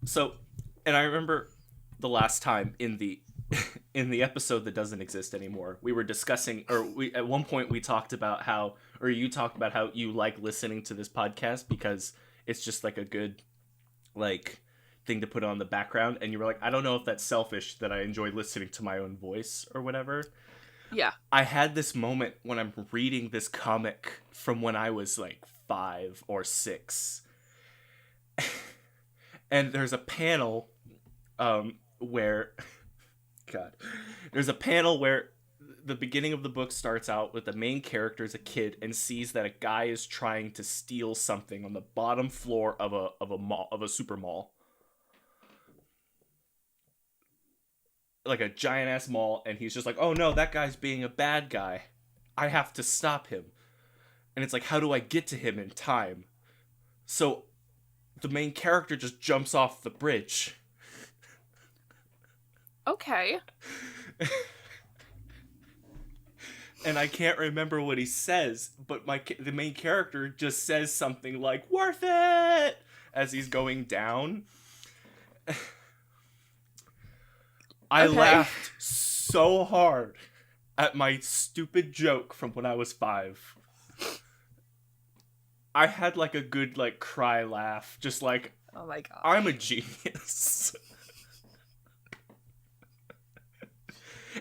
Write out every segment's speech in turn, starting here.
So, and I remember the last time in the in the episode that doesn't exist anymore, we were discussing, or we at one point we talked about how, or you talked about how you like listening to this podcast because it's just like a good like thing to put on the background, and you were like, I don't know if that's selfish that I enjoy listening to my own voice or whatever. Yeah. I had this moment when I'm reading this comic from when I was like 5 or 6. And there's a panel where God. There's a panel where the beginning of the book starts out with the main character as a kid and sees that a guy is trying to steal something on the bottom floor of a mall, of a super mall. Like a giant ass mall, and he's just like, "Oh no, that guy's being a bad guy. I have to stop him." And it's like, "How do I get to him in time?" So the main character just jumps off the bridge. Okay. And I can't remember what he says, but the main character just says something like "worth it" as he's going down. I laughed so hard at my stupid joke from when I was 5. I had like a good like cry laugh, just like, oh my god, I'm a genius.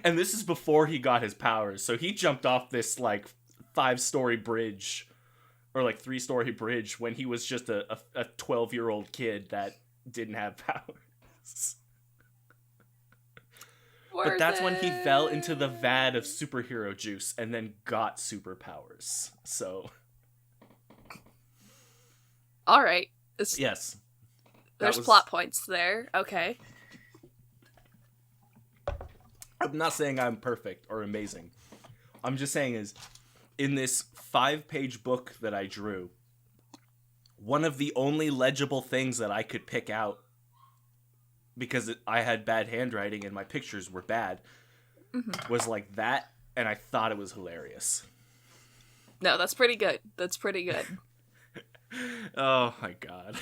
And this is before he got his powers. So he jumped off this like 5-story bridge or like 3-story bridge when he was just a 12-year-old kid that didn't have powers. But that's when he fell into the vat of superhero juice and then got superpowers. So. All right. Yes. There's plot points there. Okay. I'm not saying I'm perfect or amazing. I'm just saying is, in this 5-page book that I drew, one of the only legible things that I could pick out, because I had bad handwriting and my pictures were bad, was like that, and I thought it was hilarious. No, that's pretty good. That's pretty good. Oh my god.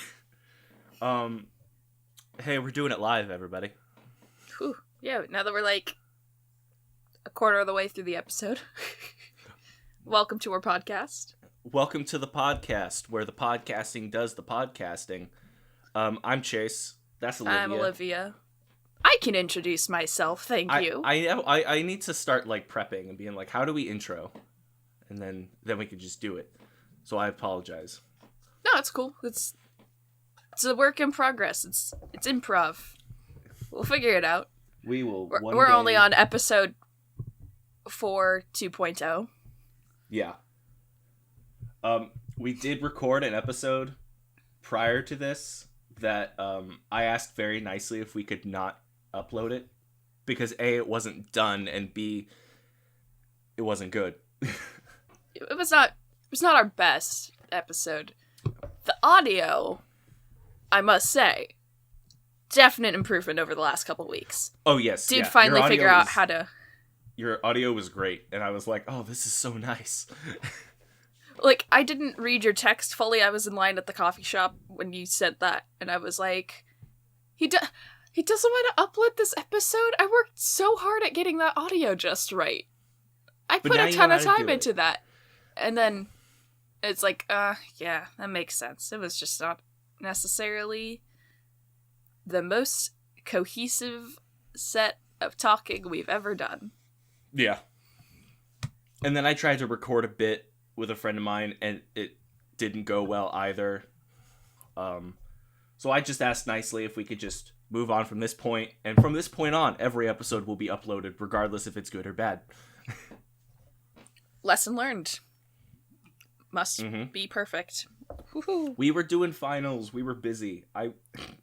Hey, we're doing it live, everybody. Whew. Yeah, now that we're like a quarter of the way through the episode. Welcome to our podcast. Welcome to the podcast, where the podcasting does the podcasting. I'm Chase. That's Olivia. I'm Olivia. I can introduce myself, thank you. I need to start like prepping and being like, how do we intro? And then we can just do it. So I apologize. No, it's cool. It's a work in progress. It's improv. We'll figure it out. We will. We're only on episode 4 2.0. Yeah. We did record an episode prior to this that I asked very nicely if we could not upload it because A, it wasn't done, and B, it wasn't good. It was not our best episode. The audio, I must say, definite improvement over the last couple weeks. Oh yes, did finally figure out how to. Your audio was great, and I was like, "Oh, this is so nice." Like, I didn't read your text fully. I was in line at the coffee shop when you said that, and I was like, he doesn't want to upload this episode? I worked so hard at getting that audio just right. I put a ton of time into that. And then it's like, yeah, that makes sense. It was just not necessarily the most cohesive set of talking we've ever done. Yeah. And then I tried to record a bit with a friend of mine, and it didn't go well either. So I just asked nicely if we could just move on from this point, and from this point on, every episode will be uploaded, regardless if it's good or bad. Lesson learned. Must be perfect. Woo-hoo. We were doing finals. We were busy.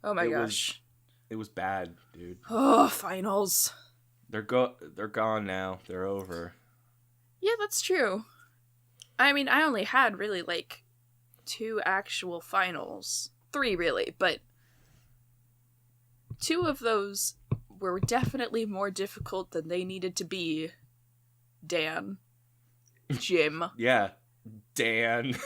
Oh my gosh. It was bad, dude. Oh, finals. They're gone now. They're over. Yeah, that's true. I mean, I only had really, like, 2 actual finals. 3, really, but 2 of those were definitely more difficult than they needed to be. Dan. Jim. Yeah. Dan.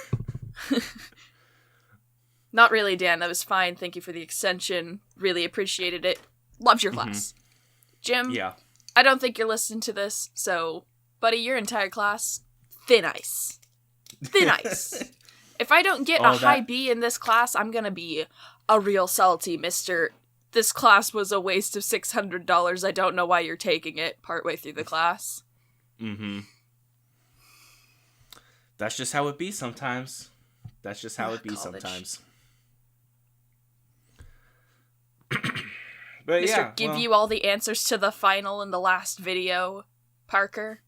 Not really, Dan. That was fine. Thank you for the extension. Really appreciated it. Loved your class. Jim, Yeah. I don't think you're listening to this, so, buddy, your entire class, thin ice. Thin ice. If I don't get a high B in this class, I'm gonna be a real salty mister. This class was a waste of $600. I don't know why you're taking it partway through the class. Mm-hmm. That's just how it be sometimes. That's just how it be College. sometimes. But Mr. Give you all the answers to the final in the last video, Parker.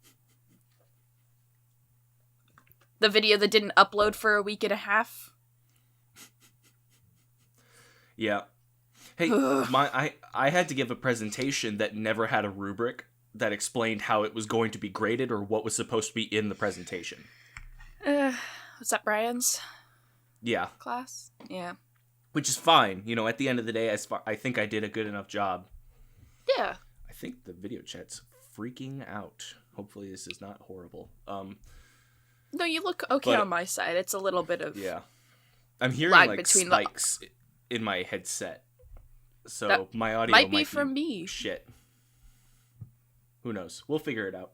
The video that didn't upload for a week and a half. Yeah. Hey, I had to give a presentation that never had a rubric that explained how it was going to be graded or what was supposed to be in the presentation. Was that Brian's Yeah. class? Yeah. Which is fine. You know, at the end of the day, I think I did a good enough job. Yeah. I think the video chat's freaking out. Hopefully this is not horrible. No, you look okay on my side. It's a little bit of... Yeah. I'm hearing, lag like, between spikes in my headset. So that my audio might be from me. Shit. Who knows? We'll figure it out.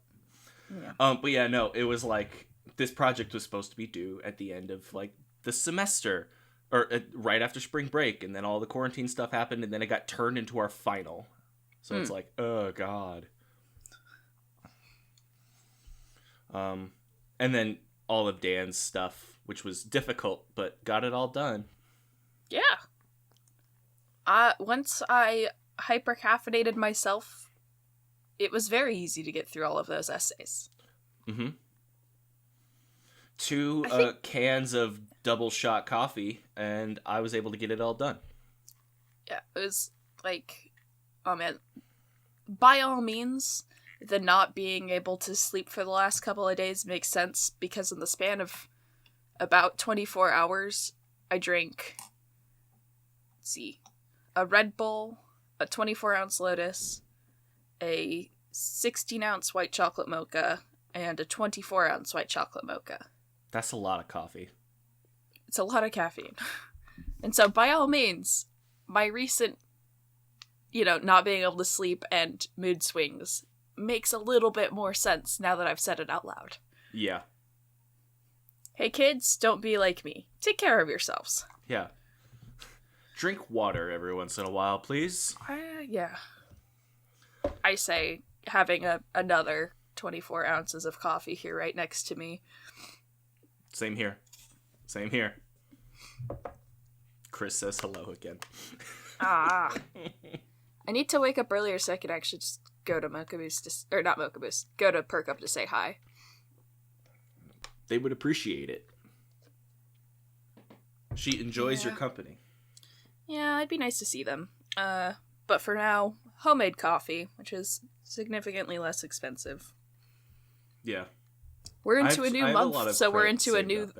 Yeah. But yeah, no, it was like, this project was supposed to be due at the end of, like, the semester. Or right after spring break, and then all the quarantine stuff happened, and then it got turned into our final. So it's like, oh god. And then all of Dan's stuff, which was difficult, but got it all done. Yeah. Once I hyper-caffeinated myself, it was very easy to get through all of those essays. Mm-hmm. 2 cans of double shot coffee, and I was able to get it all done. Yeah, it was like, oh man, by all means, the not being able to sleep for the last couple of days makes sense, because in the span of about 24 hours, I drank, let's see, a Red Bull, a 24-ounce Lotus, a 16-ounce white chocolate mocha, and a 24-ounce white chocolate mocha. That's a lot of coffee. It's a lot of caffeine. And so, by all means, my recent, not being able to sleep and mood swings makes a little bit more sense now that I've said it out loud. Yeah. Hey kids, don't be like me. Take care of yourselves. Yeah. Drink water every once in a while, please. Yeah. I say, having another 24 ounces of coffee here right next to me. Same here. Same here. Chris says hello again. I need to wake up earlier so I can actually just go to Mocha Boost, or not Mocha Boost, go to Perk Up to say hi. They would appreciate it. She enjoys your company. Yeah, it'd be nice to see them. But for now, homemade coffee, which is significantly less expensive. Yeah. We're into a new month, so we're into a new...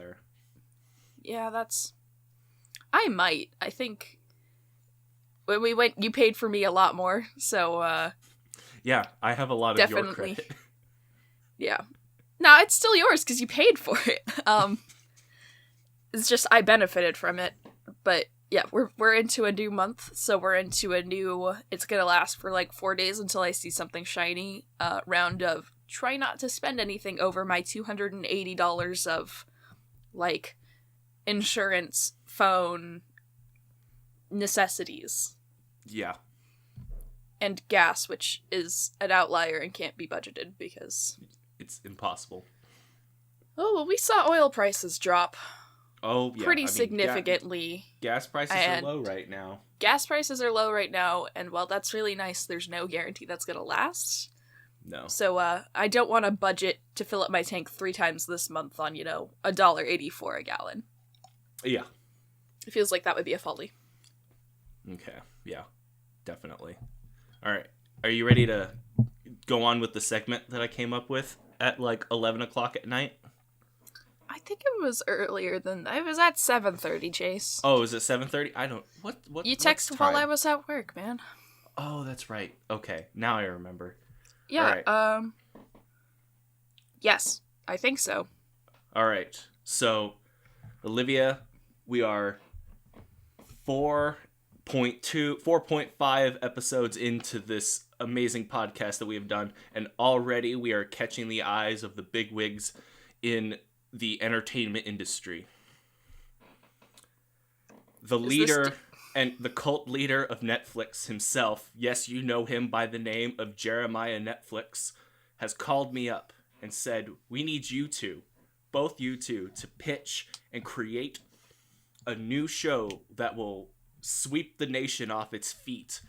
Yeah, that's... I might. I think... When we went, you paid for me a lot more, so, Yeah, I have a lot of your credit. Yeah. No, it's still yours, because you paid for it. It's just, I benefited from it. But, yeah, we're into a new month, so we're into a new... It's gonna last for, 4 days until I see something shiny, round of... Try not to spend anything over my $280 of, insurance, phone, necessities. Yeah. And gas, which is an outlier and can't be budgeted because... It's impossible. Oh, well, we saw oil prices drop. Oh, yeah. Pretty significantly. Gas prices are low right now. Gas prices are low right now, and while that's really nice, there's no guarantee that's gonna last. No. So, I don't want to budget to fill up my tank 3 times this month on, $1.84 a gallon. Yeah. It feels like that would be a folly. Okay. Yeah. Definitely. All right. Are you ready to go on with the segment that I came up with at 11 o'clock at night? I think it was earlier than that. It was at 7:30, Chase. Oh, is it 7:30? I don't... What? You texted while I was at work, man. Oh, that's right. Okay. Now I remember. Yeah, right. Yes, I think so. All right. So, Olivia, we are 4.5 episodes into this amazing podcast that we have done, and already we are catching the eyes of the bigwigs in the entertainment industry. The leader and the cult leader of Netflix himself, yes, you know him by the name of Jeremiah Netflix, has called me up and said, we need you two, both you two, to pitch and create a new show that will sweep the nation off its feet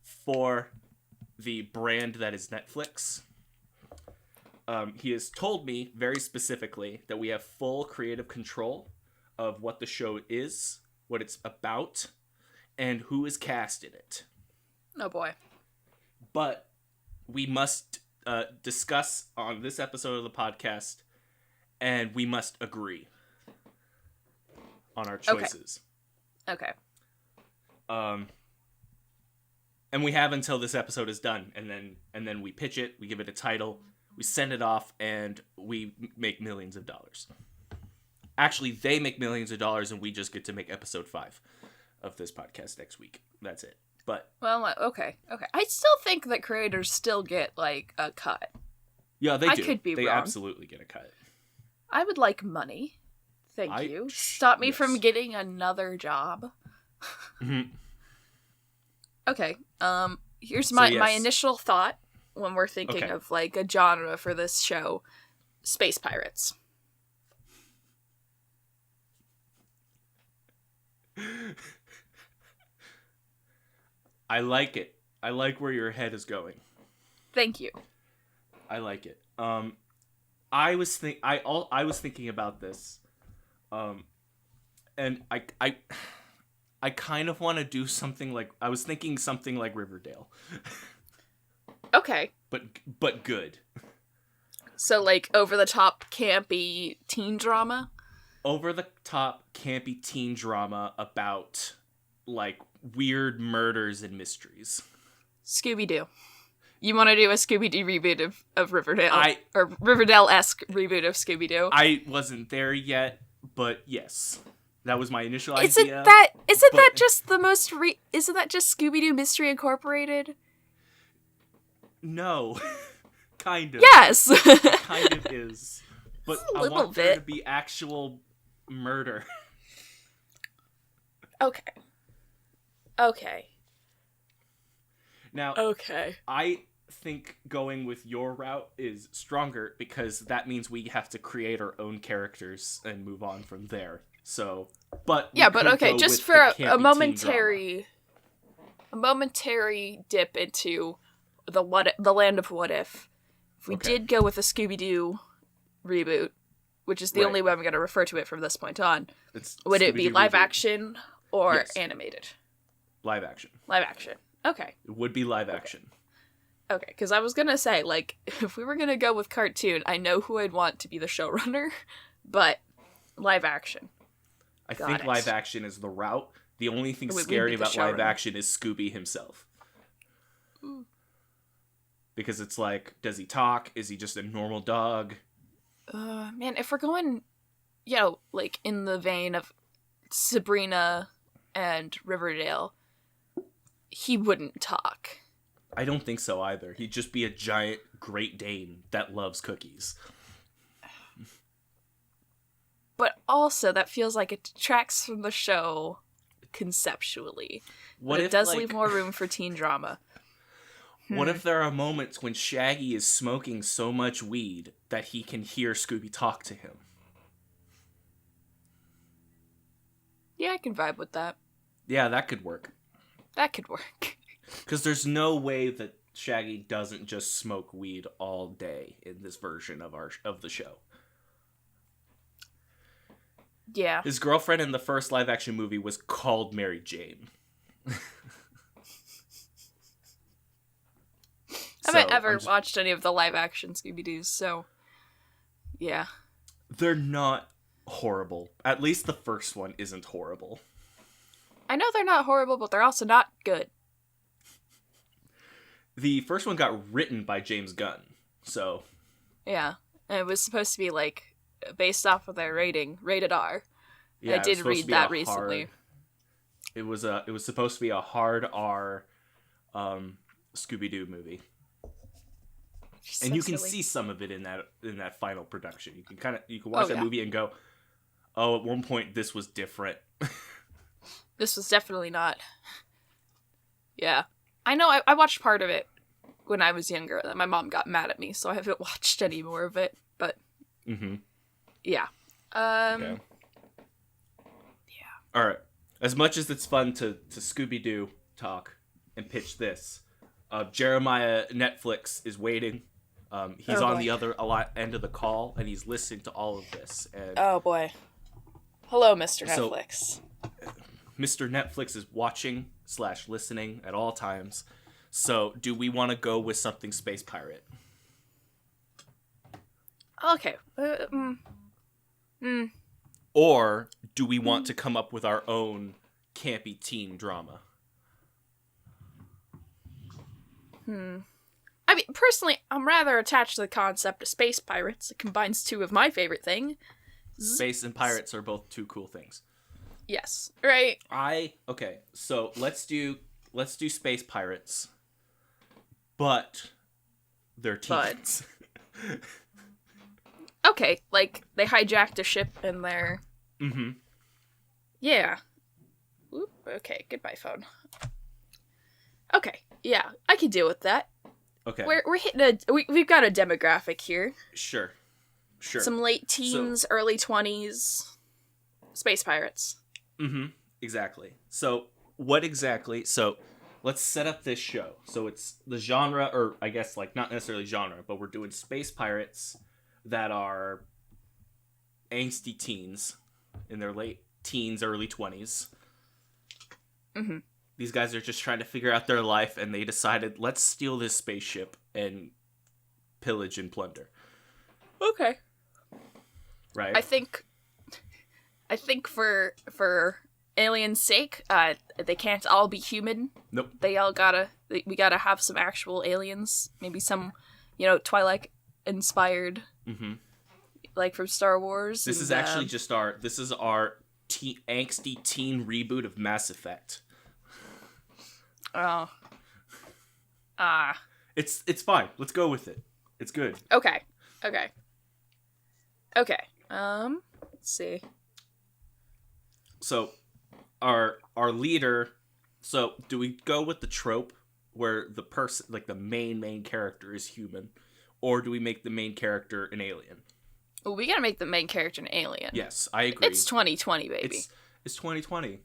for the brand that is Netflix. He has told me very specifically that we have full creative control of what the show is, what it's about, and who is cast in it. Oh boy. But we must discuss on this episode of the podcast, and we must agree on our choices. Okay. And we have until this episode is done, and then we pitch it, we give it a title, we send it off, and we make millions of dollars. Actually, they make millions of dollars, and we just get to make episode 5 of this podcast next week. That's it. But well, okay. I still think that creators still get like a cut. Yeah, they do. I could be wrong. They absolutely get a cut. I would like money. Thank you. Stop me from getting another job. Mm-hmm. Okay. Here's my initial thought when we're thinking of like a genre for this show: space pirates. I like it. I like where your head is going. Thank you. I like it. I was thinking about this, and I kind of want to do something like, I was thinking something like Riverdale. Okay. But good. So like over the top campy teen drama. Over the top campy teen drama about like weird murders and mysteries. Scooby-Doo. You want to do a Scooby-Doo reboot of Riverdale? Or Riverdale-esque reboot of Scooby-Doo? I wasn't there yet, but yes. That was my initial idea. Isn't that just Scooby-Doo Mystery Incorporated? No. Kind of. Yes! It kind of is. But I want there to be actual murder. Okay. Now, I think going with your route is stronger because that means we have to create our own characters and move on from there. So, just for a momentary dip into the land of what if we did go with a Scooby-Doo reboot, which is the only way I'm going to refer to it from this point on. Would it be live action or animated? Live action. Live action. Okay. It would be live action. Okay, because I was going to say, like, if we were going to go with cartoon, I know who I'd want to be the showrunner, but live action. I think live action is the route. The only thing scary about live action is Scooby himself. Mm. Because it's like, does he talk? Is he just a normal dog? Man, if we're going, like in the vein of Sabrina and Riverdale, he wouldn't talk. I don't think so either. He'd just be a giant Great Dane that loves cookies. But also, that feels like it detracts from the show conceptually. It does leave more room for teen drama. What if there are moments when Shaggy is smoking so much weed that he can hear Scooby talk to him? Yeah, I can vibe with that. Yeah, that could work. Because there's no way that Shaggy doesn't just smoke weed all day in this version of the show. Yeah. His girlfriend in the first live action movie was called Mary Jane. I haven't ever watched any of the live action Scooby-Doos, so yeah. They're not horrible. At least the first one isn't horrible. I know they're not horrible, but they're also not good. The first one got written by James Gunn, so... Yeah, and it was supposed to be, like, based off of their rating, rated R. Yeah, I did read that recently. It was supposed to be a hard R Scooby-Doo movie. So And you can silly. see some of it in that final production. You can watch that movie and go, "Oh, at one point this was different." This was definitely not. Yeah. I know I watched part of it when I was younger. Then my mom got mad at me, so I haven't watched any more of it. But yeah. Okay. Yeah. All right. As much as it's fun to Scooby-Doo talk and pitch this, Jeremiah Netflix is waiting. He's on the other end of the call, and he's listening to all of this. And oh boy. Hello, Mr. Netflix. So, Mr. Netflix is watching / listening at all times. So, do we want to go with something space pirate? Okay. Or do we want to come up with our own campy teen drama? I mean, personally, I'm rather attached to the concept of space pirates. It combines two of my favorite things. Space and pirates are both two cool things. Yes. Right. Okay, so let's do space pirates, but they're teens. Okay, like they hijacked a ship and they're. Yeah. Oop, okay, goodbye phone. Okay, yeah, I can deal with that. Okay. We're hitting we've got a demographic here. Sure. Some late teens, early 20s, space pirates. Exactly. So what exactly? So let's set up this show. So it's the genre, or I guess like not necessarily genre, but we're doing space pirates that are angsty teens in their late teens, early 20s. These guys are just trying to figure out their life, and they decided, let's steal this spaceship and pillage and plunder. Okay. Right. I think for aliens' sake, they can't all be human. Nope. We gotta have some actual aliens. Maybe some, Twilight inspired, like from Star Wars. This is actually just our angsty teen reboot of Mass Effect. Oh. It's fine. Let's go with it. It's good. Okay. Let's see. So, our leader. So, do we go with the trope where the person, like the main character, is human, or do we make the main character an alien? Well, we gotta make the main character an alien. Yes, I agree. It's 2020, baby. It's 2020.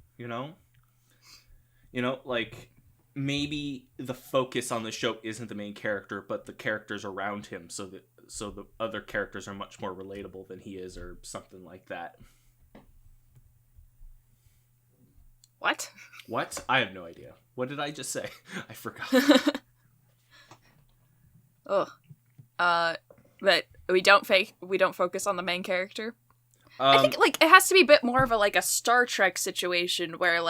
Like maybe the focus on the show isn't the main character, but the characters around him, so the other characters are much more relatable than he is, or something like that. What? What? I have no idea. What did I just say? I forgot. But we don't focus on the main character. I think it has to be a bit more of a Star Trek situation where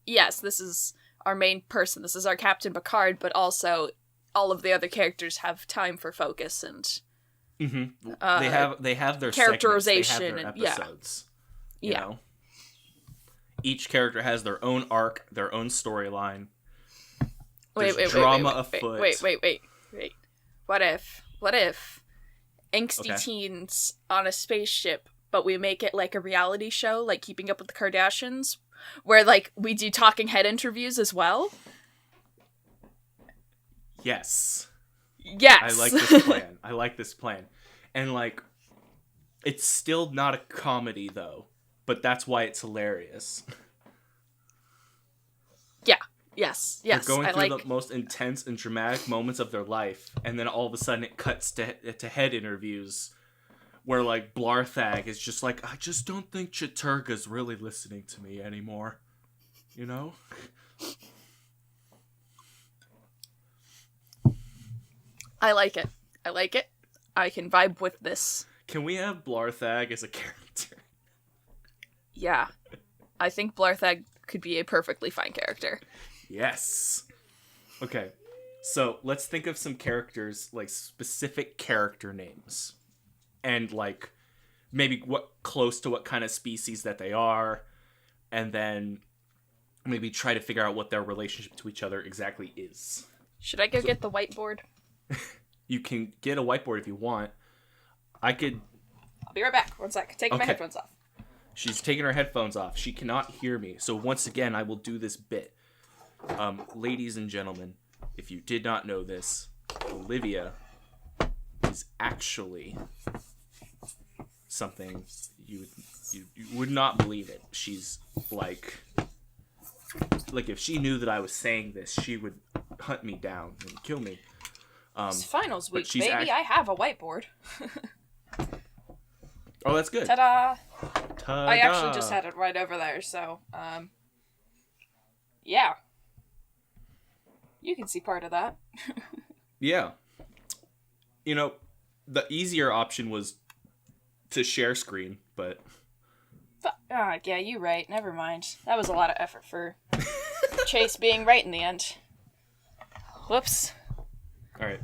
yes, this is our main person, this is our Captain Picard, but also all of the other characters have time for focus and they have their characterization, segments, they have their episodes. Yeah. You know? Each character has their own arc, their own storyline. Wait, What if angsty teens on a spaceship, but we make it like a reality show, like Keeping Up with the Kardashians, where we do talking head interviews as well? Yes. Yes. I like this plan. And it's still not a comedy though, but that's why it's hilarious. Yeah. Yes. They're going through the most intense and dramatic moments of their life, and then all of a sudden it cuts to head interviews where Blarthag is just I just don't think Chaturga's really listening to me anymore. You know? I like it. I can vibe with this. Can we have Blarthag as a character? Yeah. I think Blarthag could be a perfectly fine character. Yes. Okay. So let's think of some characters, specific character names. And maybe close to what kind of species that they are. And then maybe try to figure out what their relationship to each other exactly is. Should I go get the whiteboard? You can get a whiteboard if you want. I could... I'll be right back. 1 sec. Taking my headphones off. She's taking her headphones off. She cannot hear me. So once again, I will do this bit. Ladies and gentlemen, if you did not know this, Olivia is actually something you would not believe it. She's like if she knew that I was saying this, she would hunt me down and kill me. It's finals week, baby. I have a whiteboard. Oh, that's good. Ta-da! Ta-da! I actually just had it right over there, so, yeah. You can see part of that. Yeah. You know, the easier option was to share screen, but... yeah, you're right. Never mind. That was a lot of effort for Chase being right in the end. Whoops. Alright.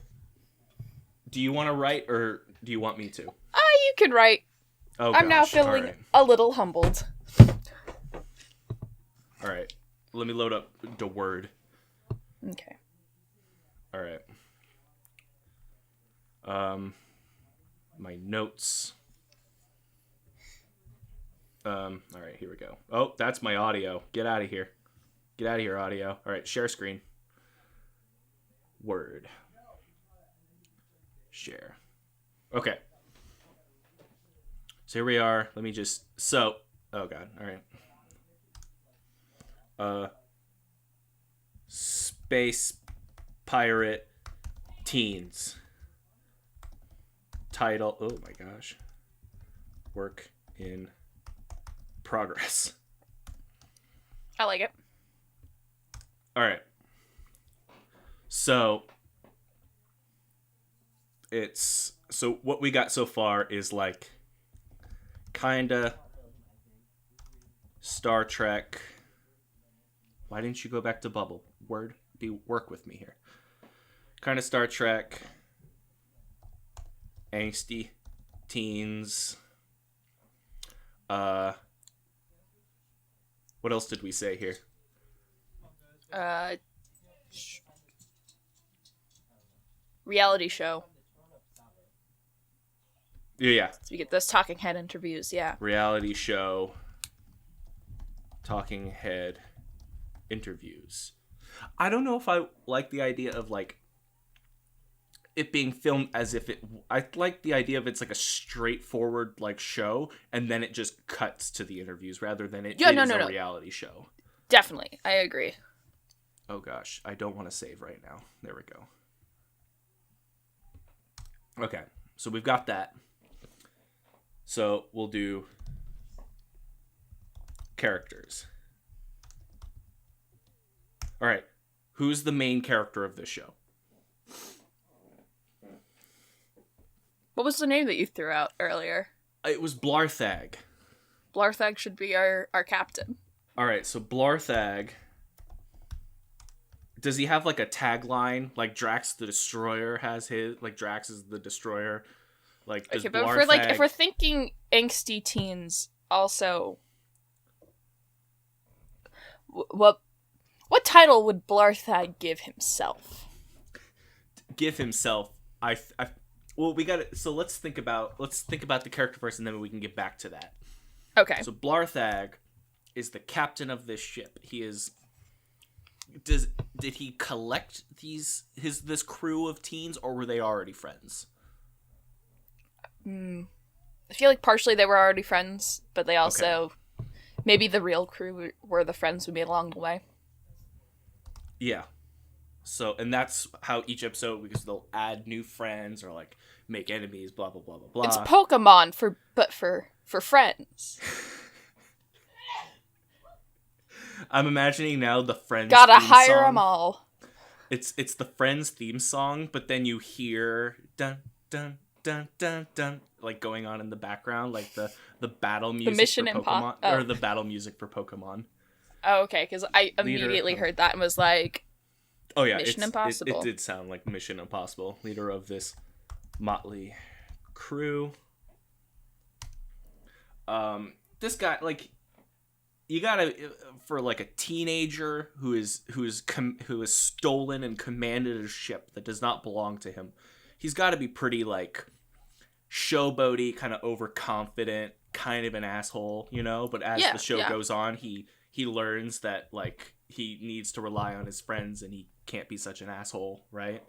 Do you want to write, or do you want me to? You can write. Oh, I'm now feeling a little humbled. Alright. Let me load up the Word. Okay. Alright. My notes. Alright, here we go. Oh, that's my audio. Get out of here. Get out of here, audio. Alright, share screen. Word. Share. Okay. So here we are. Let me just... oh god. Alright. Space Pirate Teens. Title... oh my gosh. Work in progress. I like it. Alright. So what we got so far is like kinda Star Trek. Why didn't you go back to Bubble? Work with me here. Kinda Star Trek, angsty teens. What else did we say here? Reality show. Yeah. So we get those talking head interviews, yeah. Reality show. Talking head interviews. I don't know if I like the idea of like it being filmed as if I like the idea of it's like a straightforward like show and then it just cuts to the interviews rather than it is a reality show. Definitely. I agree. Oh gosh, I don't want to save right now. There we go. Okay, so we've got that. So we'll do characters. All right, who's the main character of this show? What was the name that you threw out earlier? It was Blarthag. Blarthag should be our captain. All right, so Blarthag. Does he have like a tagline? Like Drax the Destroyer has his. Like Drax is the Destroyer. Like does okay, but if we're thinking angsty teens, also, what title would Blarthag give himself? Well, we got it. So let's think about the character first, and then we can get back to that. Okay. So Blarthag is the captain of this ship. He is. Did he collect this crew of teens, or were they already friends? I feel like partially they were already friends, but they also maybe the real crew were the friends we made along the way. Yeah. So, and that's how each episode, because they'll add new friends or like make enemies, blah blah blah blah blah. It's Pokemon for friends. I'm imagining now the Friends. Gotta theme hire song. them all. It's the Friends theme song, but then you hear dun dun dun dun dun like going on in the background, like the battle music Mission for Pokemon, or the battle music for Pokemon. Oh, okay, because I immediately heard that and was like, "Oh yeah, Mission Impossible." It did sound like Mission Impossible. Leader of this motley crew. This guy, like, you gotta, for like a teenager who is stolen and commanded a ship that does not belong to him, he's got to be pretty like showboaty, kind of overconfident, kind of an asshole, you know. But as the show goes on, he learns that like he needs to rely on his friends and he can't be such an asshole, right?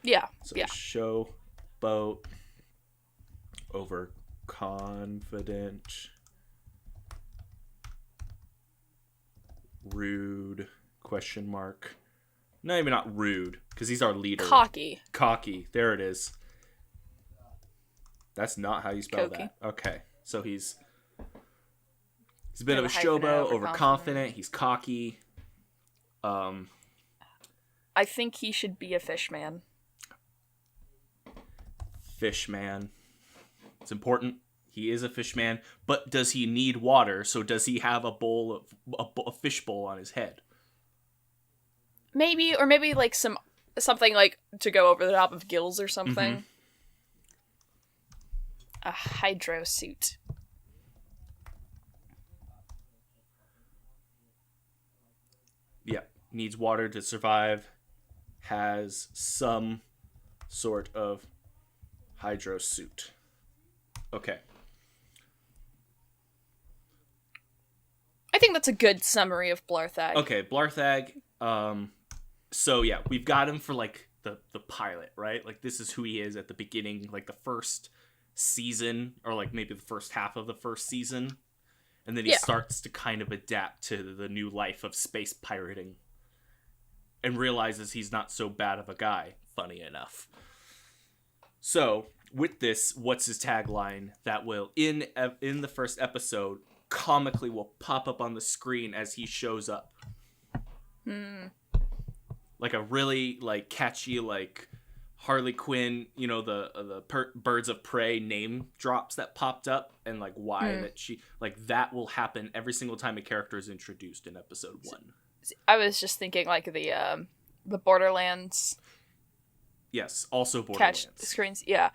Yeah. So showboat, overconfident, rude, question mark. No, maybe not rude, because he's our leader. Cocky. There it is. That's not how you spell that. Okay. So he's a bit of a showboat, overconfident, he's cocky. I think he should be a fishman. Fishman. It's important. He is a fishman, but does he need water? So does he have a fish bowl on his head? Maybe, or maybe like something like to go over the top of gills or something. Mm-hmm. A hydro suit. Yeah, needs water to survive. Has some sort of hydro suit. Okay. I think that's a good summary of Blarthag. Okay, Blarthag. So yeah, we've got him for like the pilot, right? Like this is who he is at the beginning, like the first season, or like maybe the first half of the first season, and then he starts to kind of adapt to the new life of space pirating, and realizes he's not so bad of a guy. Funny enough. So with this, what's his tagline that will in the first episode comically will pop up on the screen as he shows up? Like a really like catchy like Harley Quinn, you know, the Birds of Prey name drops that popped up, and like why that she like that will happen every single time a character is introduced in episode 1. I was just thinking like the Borderlands. Yes, also Borderlands. Catch screens. Yeah,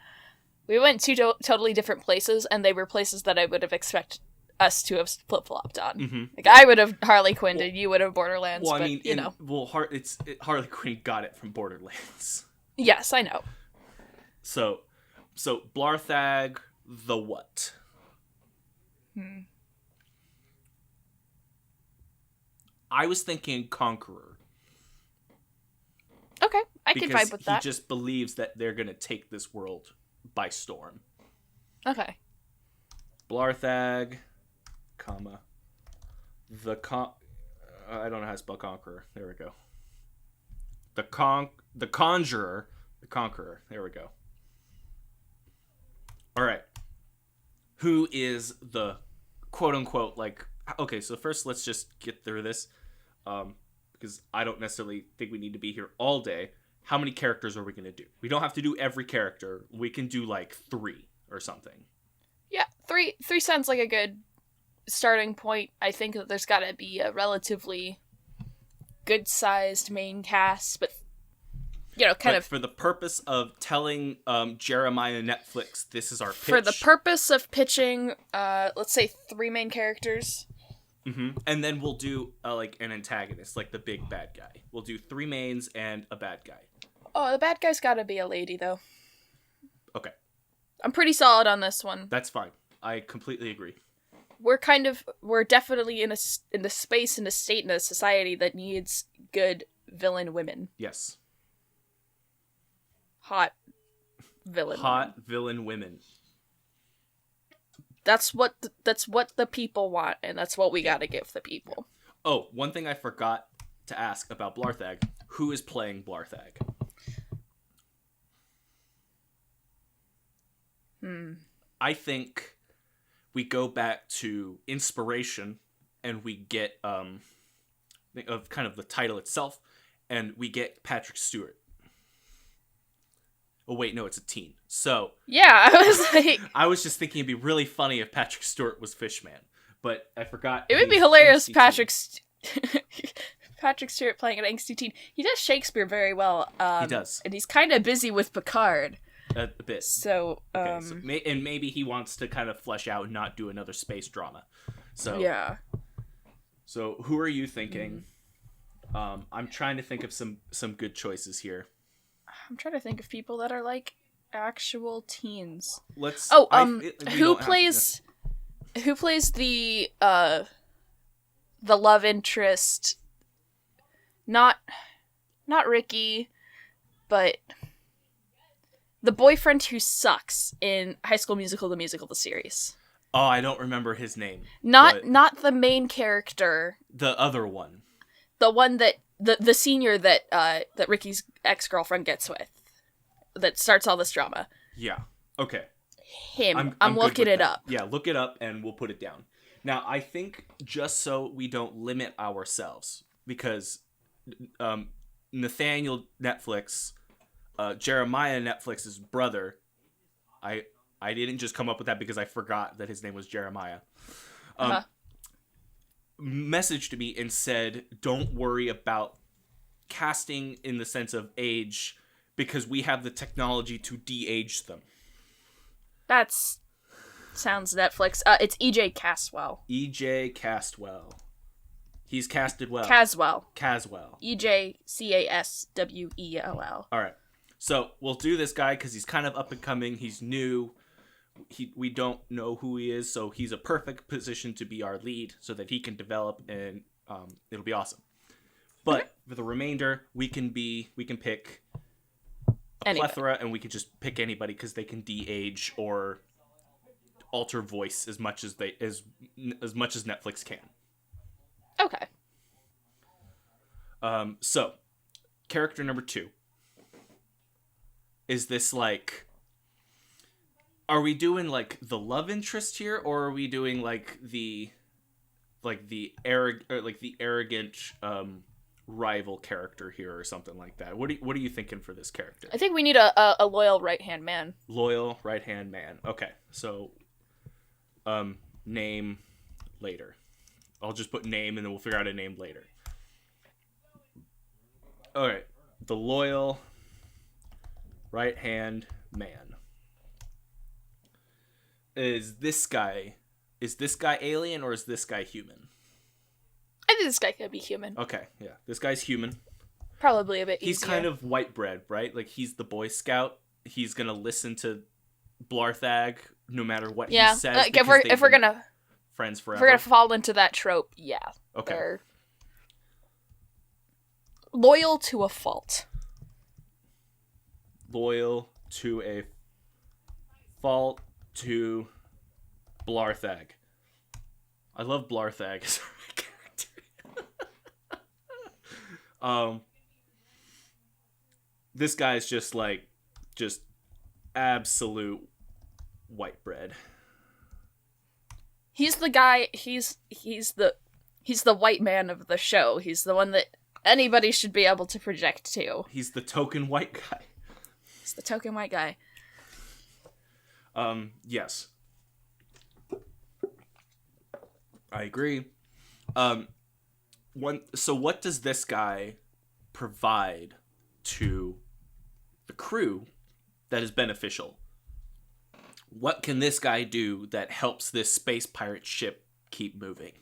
we went two totally different places, and they were places that I would have expected us to have flip-flopped on. Mm-hmm. Like I would have Harley Quinn, and you would have Borderlands. Well, I but, mean, you know, Harley Quinn got it from Borderlands. Yes, I know. So Blarthag the what? I was thinking Conqueror. Okay, I can vibe with that. He just believes that they're gonna take this world by storm. Okay. Blarthag, comma, I don't know how to spell Conqueror. There we go. The Conjurer, the Conqueror. There we go. All right. Who is the quote unquote like? Okay, so first let's just get through this, because I don't necessarily think we need to be here all day. How many characters are we gonna do? We don't have to do every character. We can do like 3 or something. Yeah, three sounds like a good starting point. I think that there's got to be a relatively good-sized main cast, but for the purpose of telling Jeremiah Netflix this is our pitch. For the purpose of pitching, let's say 3 main characters. Mm-hmm. And then we'll do like an antagonist, like the big bad guy. We'll do 3 mains and a bad guy. Oh, the bad guy's got to be a lady, though. Okay. I'm pretty solid on this one. That's fine. I completely agree. We're definitely in a space, in a state, in a society that needs good villain women. Yes. Hot villain women. That's what the people want, and that's what we gotta give the people. Oh, one thing I forgot to ask about Blarthag. Who is playing Blarthag? I think we go back to inspiration, and we get of kind of the title itself, and we get Patrick Stewart. Oh wait, no, it's a teen. So yeah, I was like, I was just thinking it'd be really funny if Patrick Stewart was Fishman, but I forgot. It would be hilarious. Patrick Stewart playing an angsty teen. He does Shakespeare very well. He does, and he's kind of busy with Picard. A bit. So, and maybe he wants to kind of flesh out and not do another space drama. So yeah. So who are you thinking? I'm trying to think of some good choices here. I'm trying to think of people that are like actual teens. Let's. Who plays the love interest? Not Ricky, but the boyfriend who sucks in High School Musical, the series. Oh, I don't remember his name. Not the main character. The other one. The one that the senior that Ricky's ex-girlfriend gets with, that starts all this drama. Yeah. Okay. Him. I'm looking it up. Yeah, look it up and we'll put it down. Now, I think just so we don't limit ourselves, because Nathaniel Netflix, Jeremiah Netflix's brother, I didn't just come up with that because I forgot that his name was Jeremiah. Messaged me and said, don't worry about casting in the sense of age because we have the technology to de-age them. That's sounds Netflix. It's EJ Caswell. EJ Castwell. He's casted well. Caswell. EJ Caswell. All right. So we'll do this guy because he's kind of up and coming. He's new. We don't know who he is, so he's a perfect position to be our lead so that he can develop, and it'll be awesome. But for the remainder, we can pick a plethora, and we can just pick anybody because they can de-age or alter voice as much as Netflix can. Okay. So character number 2. Is this like? Are we doing like the love interest here, or are we doing like the arrogant rival character here, or something like that? What are you thinking for this character? I think we need a loyal right-hand man. Loyal right-hand man. Okay, so name later. I'll just put name, and then we'll figure out a name later. All right, the loyal right-hand man. Is this guy alien or is this guy human? I think this guy could be human. Okay, yeah. This guy's human. Probably a bit easier. He's kind of white bread, right? Like, he's the Boy Scout. He's gonna listen to Blarthag no matter what he says. Like if we're gonna friends forever. If we're gonna fall into that trope, yeah. Okay. They're loyal to a fault. Loyal to a fault to Blarthag. I love Blarthag as a character. This guy's just absolute white bread. He's the guy. He's the white man of the show. He's the one that anybody should be able to project to. He's the token white guy. He's the token white guy. Yes. I agree. So what does this guy provide to the crew that is beneficial? What can this guy do that helps this space pirate ship keep moving?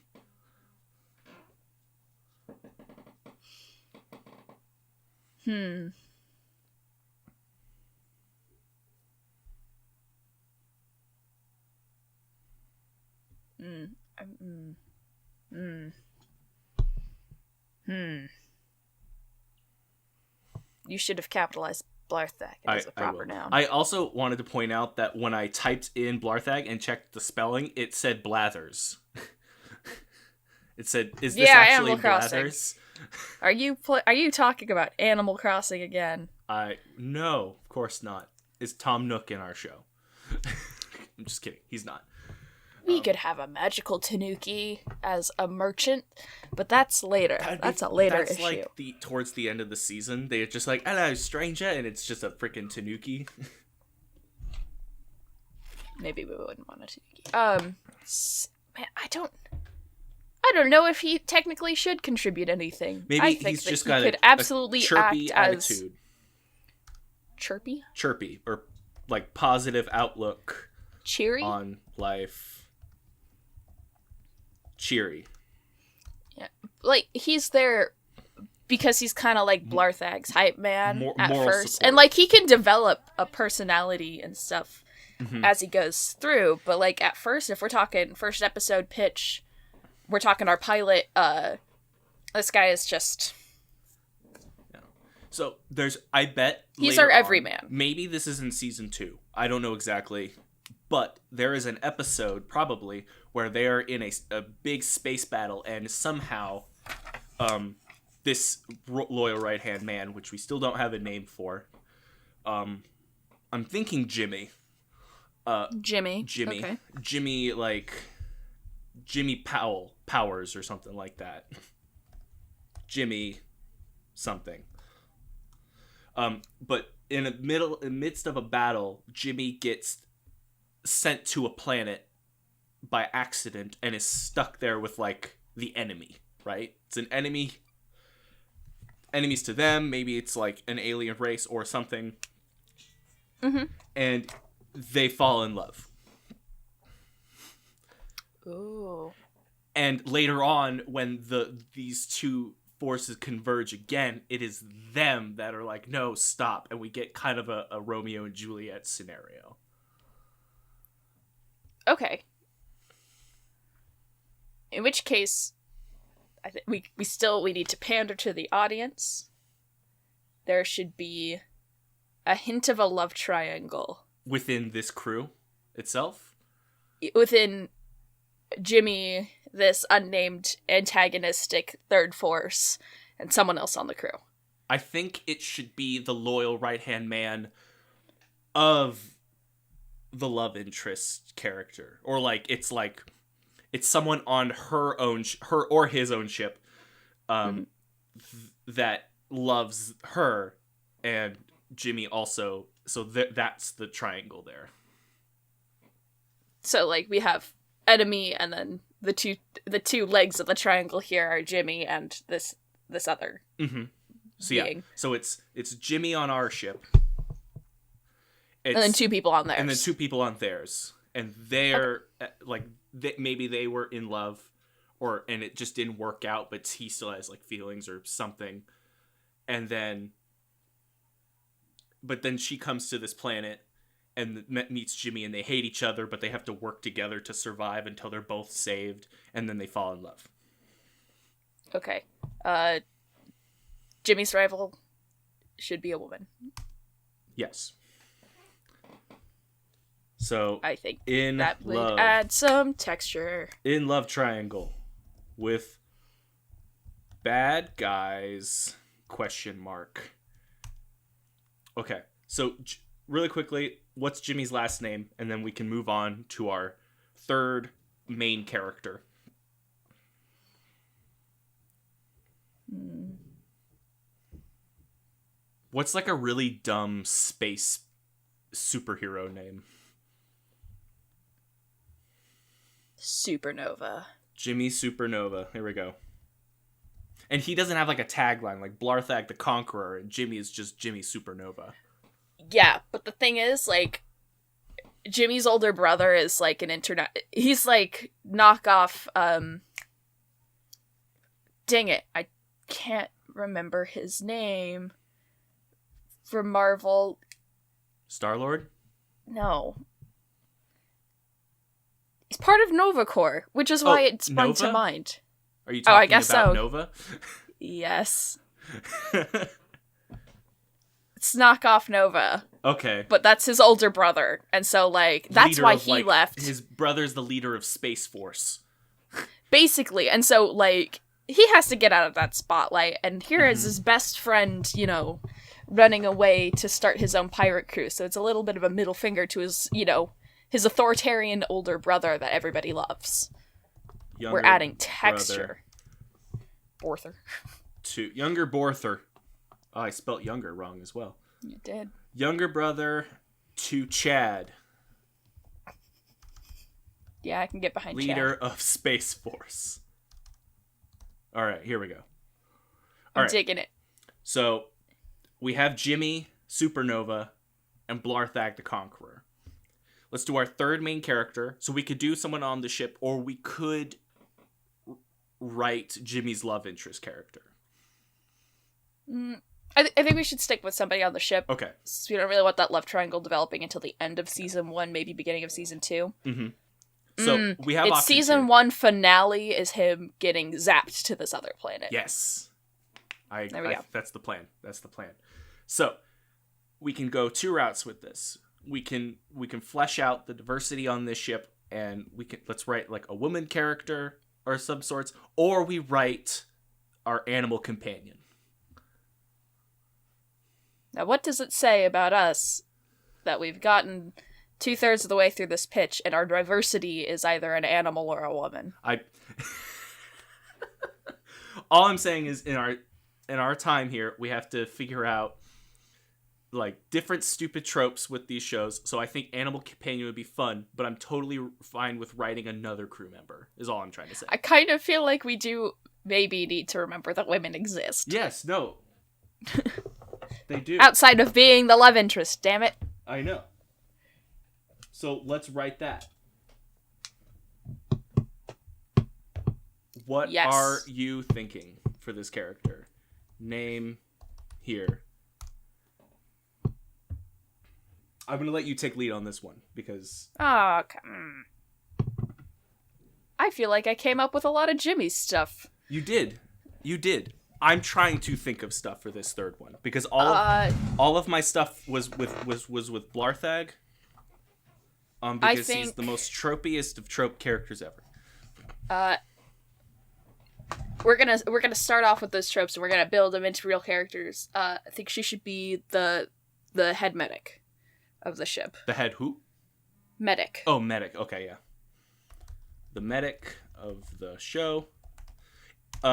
You should have capitalized Blarthag as a proper noun. I also wanted to point out that when I typed in Blarthag and checked the spelling, it said Blathers. It said, "Is this actually Blathers?" Are you talking about Animal Crossing again? No, of course not. Is Tom Nook in our show? I'm just kidding. He's not. We could have a magical Tanuki as a merchant, but that's later. That's a later issue. That's like towards the end of the season. They're just like, "Hello, stranger," and it's just a freaking Tanuki. Maybe we wouldn't want a Tanuki. Man, I don't know if he technically should contribute anything. Maybe I think he's just got could absolutely a chirpy act attitude. Chirpy? Chirpy, or like positive outlook. Cheery? On life. Cheery. Yeah, like, he's there because he's kind of like Blarthag's hype man at first. Support. And, like, he can develop a personality and stuff Mm-hmm. as he goes through. But, like, at first, if we're talking first episode pitch, we're talking our pilot, this guy is just... Yeah. So, I bet he's later our everyman. Maybe this is in season 2. I don't know exactly. But there is an episode, probably, where they are in a big space battle, and somehow... this loyal right-hand man, which we still don't have a name for. I'm thinking Jimmy. Jimmy. Okay. Jimmy, like... Jimmy Powers or something like that. Jimmy something. But in the midst of a battle, Jimmy gets sent to a planet by accident and is stuck there with, like, the enemy, right? It's an enemy... enemies to them, maybe it's like an alien race or something. Mm-hmm. And they fall in love. Ooh. And later on, when these two forces converge again, it is them that are like, no, stop. And we get kind of a Romeo and Juliet scenario. Okay. In which case, I think we need to pander to the audience. There should be a hint of a love triangle Within this crew itself? within Jimmy, this unnamed antagonistic third force, and someone else on the crew. I think it should be the loyal right-hand man of the love interest character. Or it's someone on her or his own ship that loves her, and Jimmy also. So that's the triangle there. So, like, we have enemy, and then the two legs of the triangle here are Jimmy and this other So being. yeah, so it's Jimmy on our ship, and then two people on theirs. and then two people on theirs, and they're maybe they were in love, and it just didn't work out, but he still has like feelings or something, and then. But then she comes to this planet and meets Jimmy, and they hate each other, but they have to work together to survive until they're both saved, and then they fall in love. Okay. Jimmy's rival should be a woman. Yes. So I think in that would love, add some texture. in love triangle with bad guys ? Okay, so really quickly, what's Jimmy's last name? And then we can move on to our third main character. What's like a really dumb space superhero name? Supernova. Jimmy Supernova. Here we go. And he doesn't have like a tagline like Blarthag the Conqueror, and Jimmy is just Jimmy Supernova. Yeah, but the thing is, like, Jimmy's older brother is like an internet. He's like knockoff. Dang it, I can't remember his name. From Marvel. Star-Lord? No. He's part of Nova Corps, which is why it sprung Nova? to mind. Are you talking I guess about so. Nova? Yes. It's knockoff Nova. Okay. But that's his older brother. And so, like, that's Leader why of, he like, left. His brother's the leader of Space Force. Basically. And so, like, he has to get out of that spotlight. And here is his best friend, you know, running away to start his own pirate crew. So it's a little bit of a middle finger to his, you know, his authoritarian older brother that everybody loves. We're adding texture. Borther. To younger Borther. Oh, I spelt younger wrong as well. You did. Younger brother to Chad. Yeah, I can get behind Leader Chad. of Space Force. All right, here we go. I'm digging it. So, we have Jimmy, Supernova, and Blarthag the Conqueror. Let's do our third main character. So we could do someone on the ship, or we could write Jimmy's love interest character? I think we should stick with somebody on the ship. Okay. So we don't really want that love triangle developing until the end of season 1, maybe beginning of season 2. Mm-hmm. So we have it's options season here. 1 finale is him getting zapped to this other planet. Yes. There we go. That's the plan. So we can go two routes with this. We can flesh out the diversity on this ship, and let's write like a woman character or some sorts, or we write our animal companion. Now, what does it say about us that we've gotten 2/3 of the way through this pitch, and our diversity is either an animal or a woman? All I'm saying is in our time here, we have to figure out like different stupid tropes with these shows. So I think animal companion would be fun, but I'm totally fine with writing another crew member. Is all I'm trying to say. I kind of feel like we do maybe need to remember that women exist. Yes. No. They do. Outside of being the love interest, damn it. I know. So let's write that. What are you thinking for this character? Name here. I'm going to let you take lead on this one because... Oh, I feel like I came up with a lot of Jimmy stuff. You did. I'm trying to think of stuff for this third one because all of my stuff was with Blarthag. Because he's the most tropiest of trope characters ever. We're gonna start off with those tropes and we're gonna build them into real characters. I think she should be the head medic of the ship. The head who? Medic. Oh, medic. Okay, yeah. The medic of the show.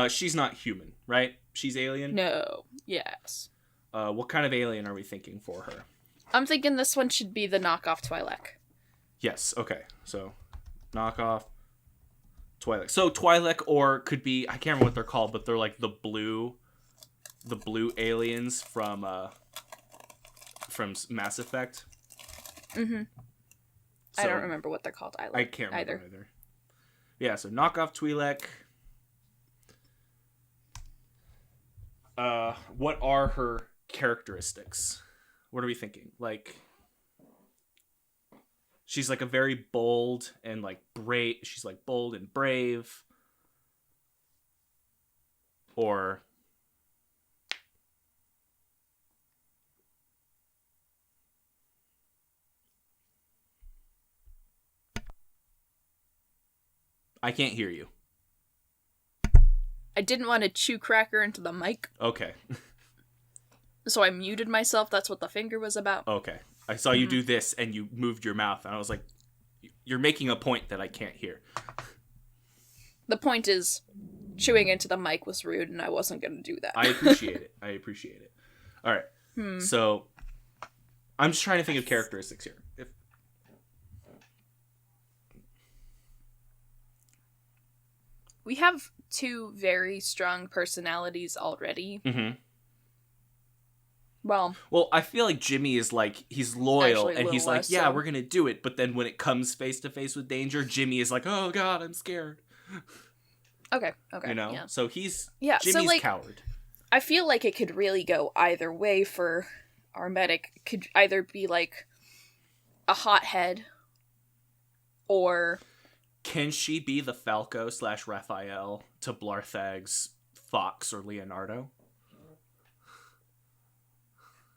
She's not human, right? She's alien? No. Yes. What kind of alien are we thinking for her? I'm thinking this one should be the knockoff Twi'lek. Yes, okay. So, knockoff Twi'lek. So, Twi'lek or could be, I can't remember what they're called, but they're like the blue aliens from Mass Effect. Mm-hmm. So, I don't remember what they're called I can't remember either. Yeah, so knockoff Twi'lek. What are her characteristics? What are we thinking? Like, she's like a very bold and like brave. She's like bold and brave. Or I can't hear you. I didn't want to chew cracker into the mic. Okay. So I muted myself. That's what the finger was about. Okay. I saw you do this and you moved your mouth and I was like, you're making a point that I can't hear. The point is, chewing into the mic was rude and I wasn't going to do that. I appreciate it. All right. So I'm just trying to think of characteristics here. We have two very strong personalities already. Mm-hmm. Well, I feel like Jimmy is like, he's loyal and he's like, yeah, we're going to do it. But then when it comes face to face with danger, Jimmy is like, oh God, I'm scared. Okay. You know? Yeah. So Jimmy's so, like, coward. I feel like it could really go either way for our medic. It could either be like a hothead or... Can she be the Falco / Raphael to Blarthag's Fox or Leonardo?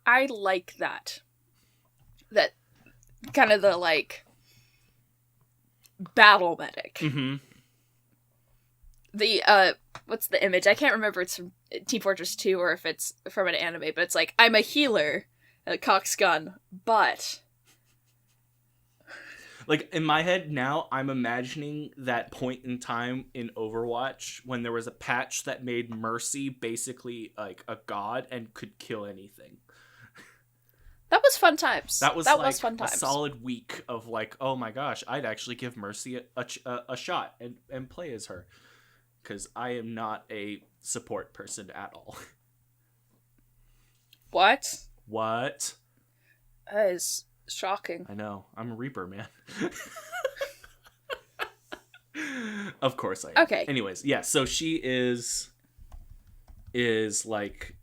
I like that. That kind of the, like, battle medic. Mm-hmm. The, what's the image? I can't remember if it's from Team Fortress 2 or if it's from an anime, but it's like, I'm a healer, a cock's gun, but... Like, in my head now, I'm imagining that point in time in Overwatch when there was a patch that made Mercy basically, like, a god and could kill anything. That was fun times. That was fun times. A solid week of, like, oh my gosh, I'd actually give Mercy a shot and play as her. Because I am not a support person at all. What? That is... shocking. I know. I'm a Reaper, man. Of course I am. Okay. Anyways, yeah, so she is like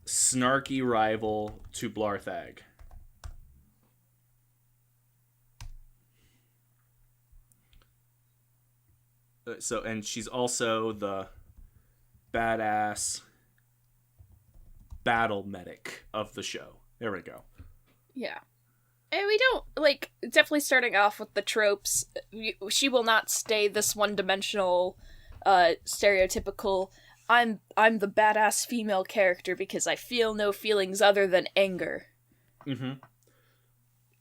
snarky rival to Blarthag. So, and she's also the badass battle medic of the show. There we go. Yeah. And we don't, like, definitely starting off with the tropes. She will not stay this one-dimensional, stereotypical, I'm the badass female character because I feel no feelings other than anger. Mm-hmm.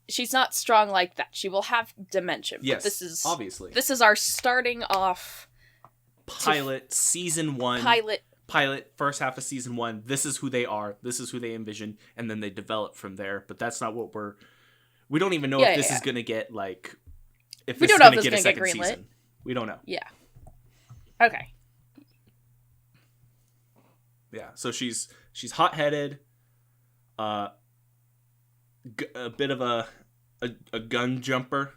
She's not strong like that. She will have dimension. Yes, but this is obviously. This is our starting off season 1. Pilot, first half of season 1. This is who they are. This is who they envision, and then they develop from there. But that's not what we don't even know if this is going to get, like, if this is going to get a second season. We don't know. Yeah. Okay. Yeah, so she's hot-headed, a bit of a gun jumper.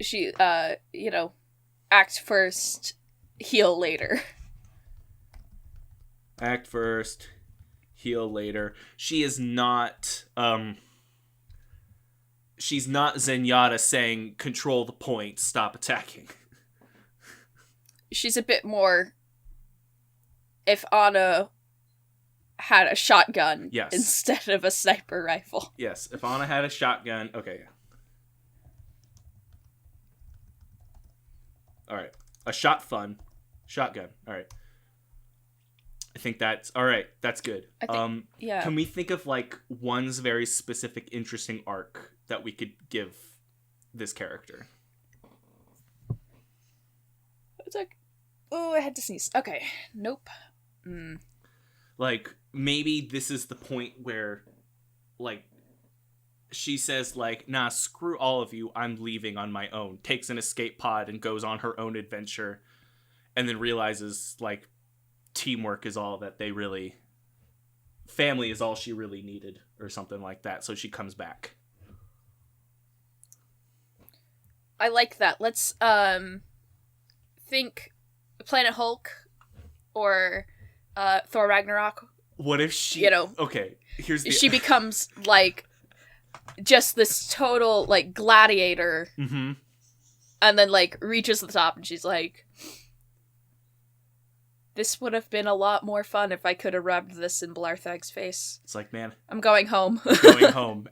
She, act first, heal later. Act first, heal later. She is not, she's not Zenyatta saying, control the point, stop attacking. She's a bit more, if Anna had a shotgun instead of a sniper rifle. Yes, if Anna had a shotgun, okay. Alright, a shotgun. Alright. I think that's, alright, that's good. Yeah. Can we think of, like, one's very specific, interesting arc that we could give this character? It's like, oh, I had to sneeze. Okay, nope. Like, maybe this is the point where, like, she says, like, nah, screw all of you, I'm leaving on my own. Takes an escape pod and goes on her own adventure. And then realizes, like, teamwork is all that they really... Family is all she really needed, or something like that. So she comes back. I like that. Let's, think Planet Hulk or Thor Ragnarok. What if she... Okay, here's the... She becomes, like, just this total, like, gladiator. Mm-hmm. And then, like, reaches the top and she's like, this would have been a lot more fun if I could have rubbed this in Blarthag's face. It's like, man, I'm going home.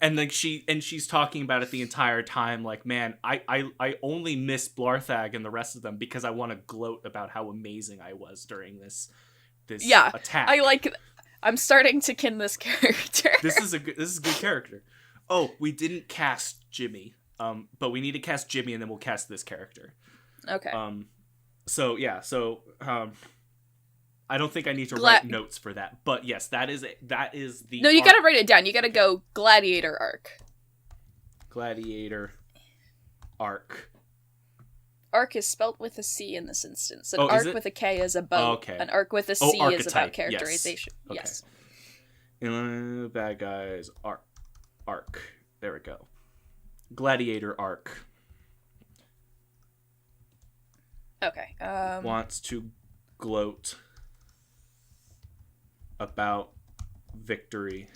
And like she's talking about it the entire time, like, man, I only miss Blarthag and the rest of them because I want to gloat about how amazing I was during this attack. I'm starting to kin this character. This is a good character. Oh, we didn't cast Jimmy. But we need to cast Jimmy and then we'll cast this character. Okay. I don't think I need to write notes for that, but yes, that is the... No, you gotta write it down. You gotta go Gladiator arc. Gladiator arc. Arc is spelt with a C in this instance. An arc with a K is a boat. Okay. An arc with a C is about archetype, characterization. Yes. Okay. Bad guys arc. There we go. Gladiator arc. Okay. Wants to gloat about victory.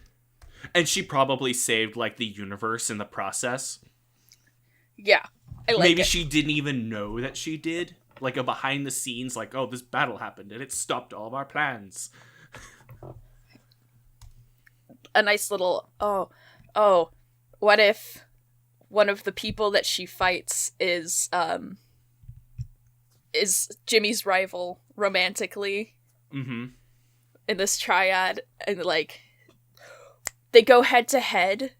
And she probably saved, like, the universe in the process. Yeah. Maybe she didn't even know that she did. Like, a behind the scenes, like, oh, this battle happened and it stopped all of our plans. A nice little, what if one of the people that she fights is Jimmy's rival romantically? Mm-hmm. In this triad, and, like, they go head to head,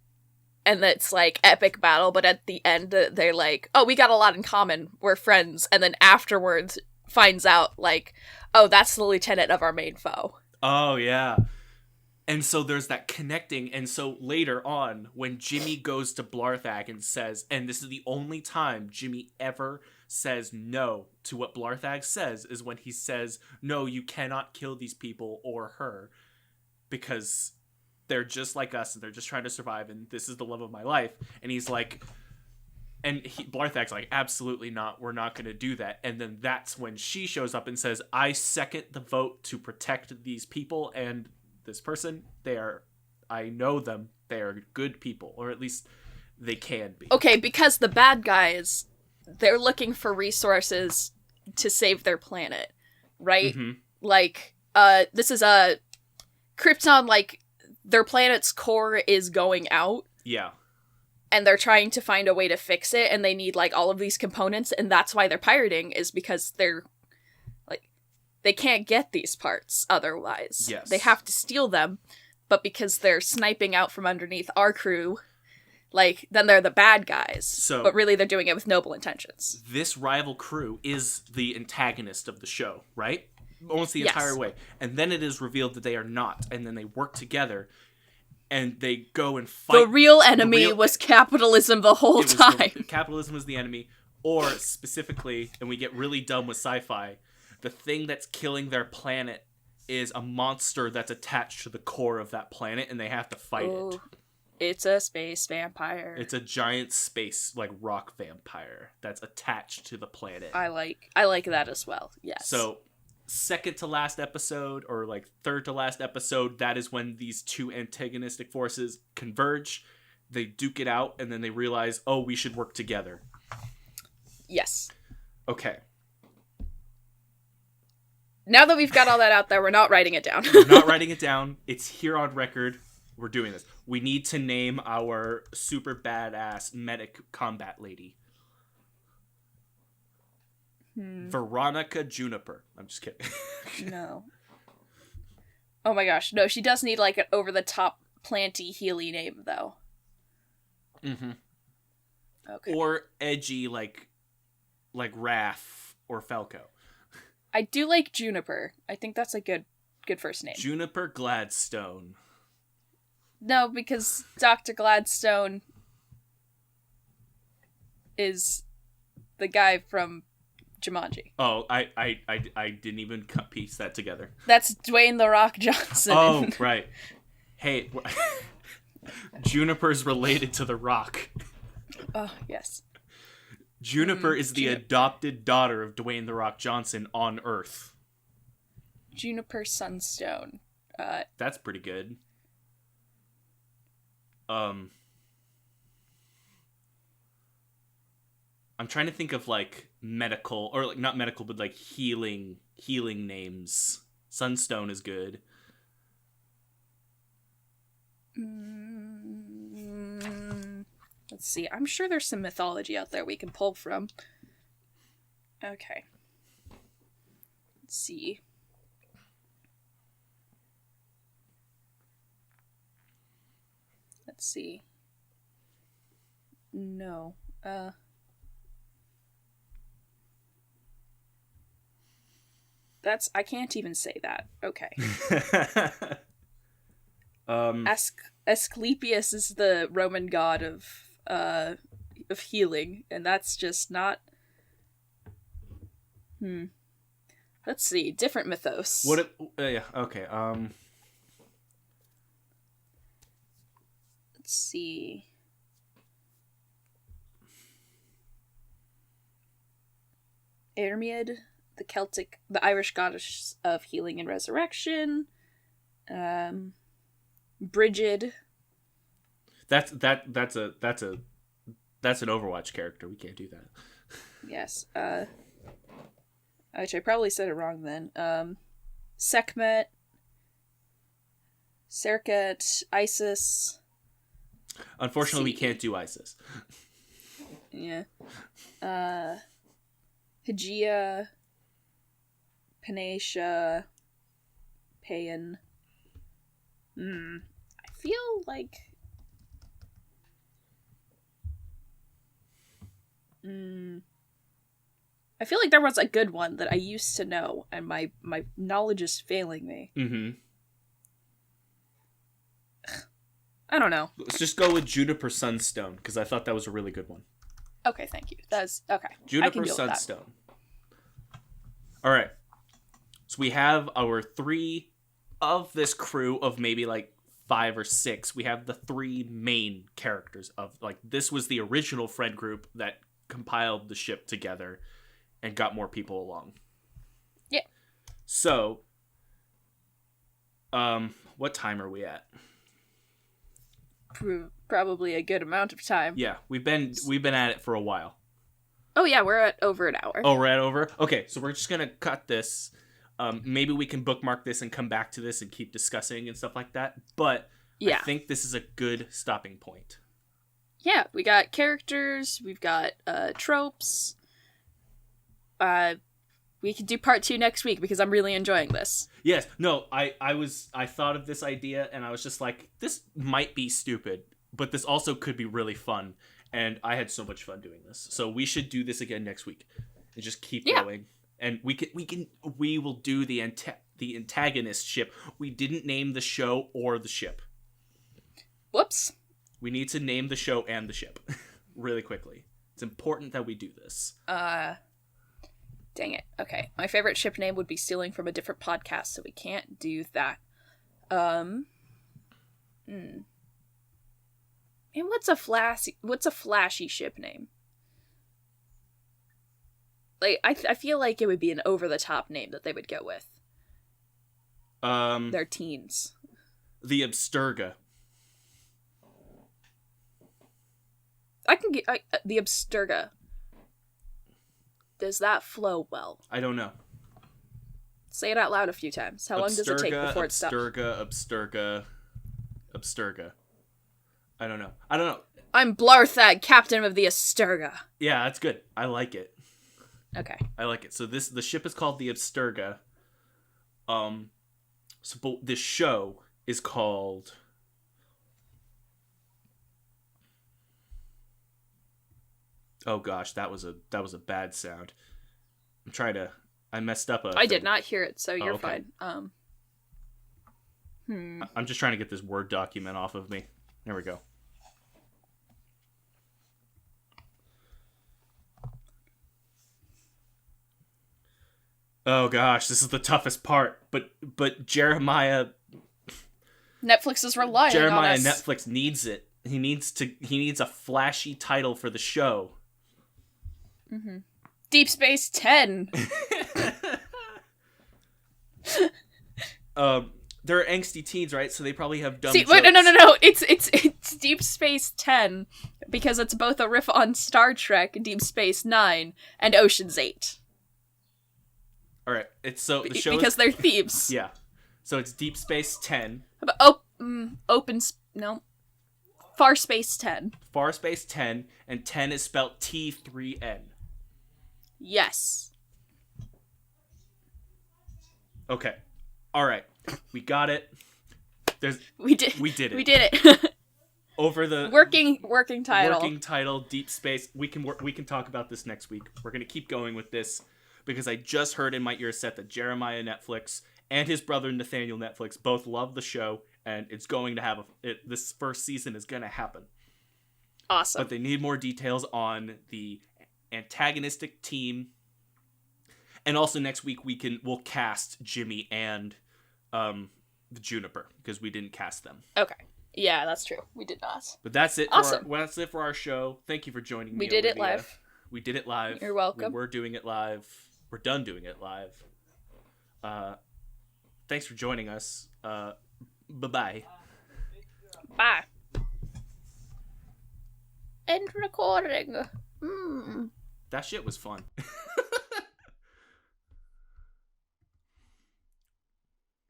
and it's, like, epic battle, but at the end, they're like, oh, we got a lot in common, we're friends, and then afterwards finds out, like, oh, that's the lieutenant of our main foe. Oh, yeah. And so there's that connecting, and so later on, when Jimmy goes to Blarthag and says, and this is the only time Jimmy ever says no to what Blarthag says, is when he says, no, you cannot kill these people or her, because they're just like us, and they're just trying to survive, and this is the love of my life. And he's like, Blarthak's like, absolutely not, we're not going to do that. And then that's when she shows up and says, I second the vote to protect these people and this person. I know them, they are good people, or at least they can be. Okay, because the bad guys, they're looking for resources to save their planet, right? Mm-hmm. Like, this is Krypton, like, their planet's core is going out. Yeah. And they're trying to find a way to fix it, and they need, like, all of these components, and that's why they're pirating, is because they're, like, they can't get these parts otherwise. Yes. They have to steal them, but because they're sniping out from underneath our crew, like, then they're the bad guys. But really, they're doing it with noble intentions. This rival crew is the antagonist of the show, right? Almost the entire way. And then it is revealed that they are not, and then they work together, and they go and fight. The real enemy was capitalism the whole time. Capitalism was the enemy, or specifically, and we get really dumb with sci-fi, the thing that's killing their planet is a monster that's attached to the core of that planet, and they have to fight it. It's a space vampire. It's a giant space, like, rock vampire that's attached to the planet. I like that as well, yes. So, second to last episode, or, like, third to last episode, that is when these two antagonistic forces converge, they duke it out, and then they realize, oh, we should work together. Yes. Okay. Now that we've got all that out there, we're not writing it down. We're not writing it down. It's here on record. We're doing this. We need to name our super badass medic combat lady. Veronica Juniper. I'm just kidding. No. Oh my gosh. No, she does need, like, an over-the-top planty healy name, though. Mm-hmm. Okay. Or edgy, like Raph or Falco. I do like Juniper. I think that's a good first name. Juniper Gladstone. No, because Dr. Gladstone is the guy from Jumanji. Oh, I didn't even piece that together. That's Dwayne "The Rock" Johnson. Oh, right. Hey, Juniper's related to The Rock. Oh, yes. Juniper is the adopted daughter of Dwayne "The Rock" Johnson on Earth. Juniper Sunstone. That's pretty good. I'm trying to think of, like, medical, or, like, not medical, but, like, healing names. Sunstone is good. Let's see. I'm sure there's some mythology out there we can pull from. Okay. Let's see. Let's see. No. I can't even say that. Okay. Asclepius is the Roman god of healing, and that's just not. Let's see, different mythos. Yeah. Okay. Let's see. Ermied, the Irish goddess of healing and resurrection. Brigid. That's an Overwatch character. We can't do that. Yes. Which I probably said it wrong then. Sekhmet. Serket. Isis. Unfortunately, we can't do Isis. Yeah. Hygeia. Panacea. Paean. I feel like... I feel like there was a good one that I used to know, and my knowledge is failing me. Mm-hmm. I don't know. Let's just go with Juniper Sunstone, because I thought that was a really good one. Okay, thank you. That's okay. Juniper Sunstone. All right. So we have our 3 of this crew of maybe like 5 or 6, we have the 3 main characters of, like, this was the original friend group that compiled the ship together and got more people along. Yeah. So, what time are we at? Probably a good amount of time. Yeah, we've been at it for a while. Oh yeah, we're at over an hour. Oh, we're at over? Okay, so we're just gonna cut this. Maybe we can bookmark this and come back to this and keep discussing and stuff like that. But yeah. I think this is a good stopping point. Yeah, we got characters, we've got tropes. We could do part 2 next week because I'm really enjoying this. Yes, no, I thought of this idea and I was just like, this might be stupid, but this also could be really fun. And I had so much fun doing this. So we should do this again next week and just keep going. And we will do the antagonist ship. We didn't name the show or the ship. Whoops. We need to name the show and the ship really quickly. It's important that we do this. Dang it. Okay. My favorite ship name would be stealing from a different podcast, so we can't do that. And what's a flashy ship name? Like, I feel like it would be an over-the-top name that they would go with. They're teens. The Absterga. I can get the Absterga. Does that flow well? I don't know. Say it out loud a few times. How long does it take before it stops? Absterga. I don't know. I'm Blarthag, captain of the Absterga. Yeah, that's good. I like it. Okay. I like it. So the ship is called the Absterga. But this show is called... Oh gosh, that was a bad sound. I messed up I did not hear it, so you're fine. I'm just trying to get this Word document off of me. There we go. Oh gosh, this is the toughest part. But Jeremiah Netflix is relying on us. Netflix needs it. He needs a flashy title for the show. Mm-hmm. Deep Space 10. They're angsty teens, right? So they probably have dumb jokes. Wait, no. It's Deep Space 10 because it's both a riff on Star Trek, Deep Space 9, and Ocean's 8. All right, it's so the show because they're thieves. Yeah, so it's Deep Space 10. Far Space 10. Far Space 10, and 10 is spelled T3N. Yes. Okay. All right. We got it. We did it. We did it. Over the working title. Working title, Deep Space. We can talk about this next week. We're going to keep going with this because I just heard in my ear set that Jeremiah Netflix and his brother Nathaniel Netflix both love the show, and it's going to have this first season is going to happen. Awesome. But they need more details on the antagonistic team. And also next week we'll cast Jimmy and the Juniper because we didn't cast them. Okay. Yeah, that's true. We did not. But that's it. Awesome. That's it for our show. Thank you for joining me. We did it live. We did it live. You're welcome. We're doing it live. We're done doing it live. Thanks for joining us. Bye-bye. Bye. End recording. That shit was fun.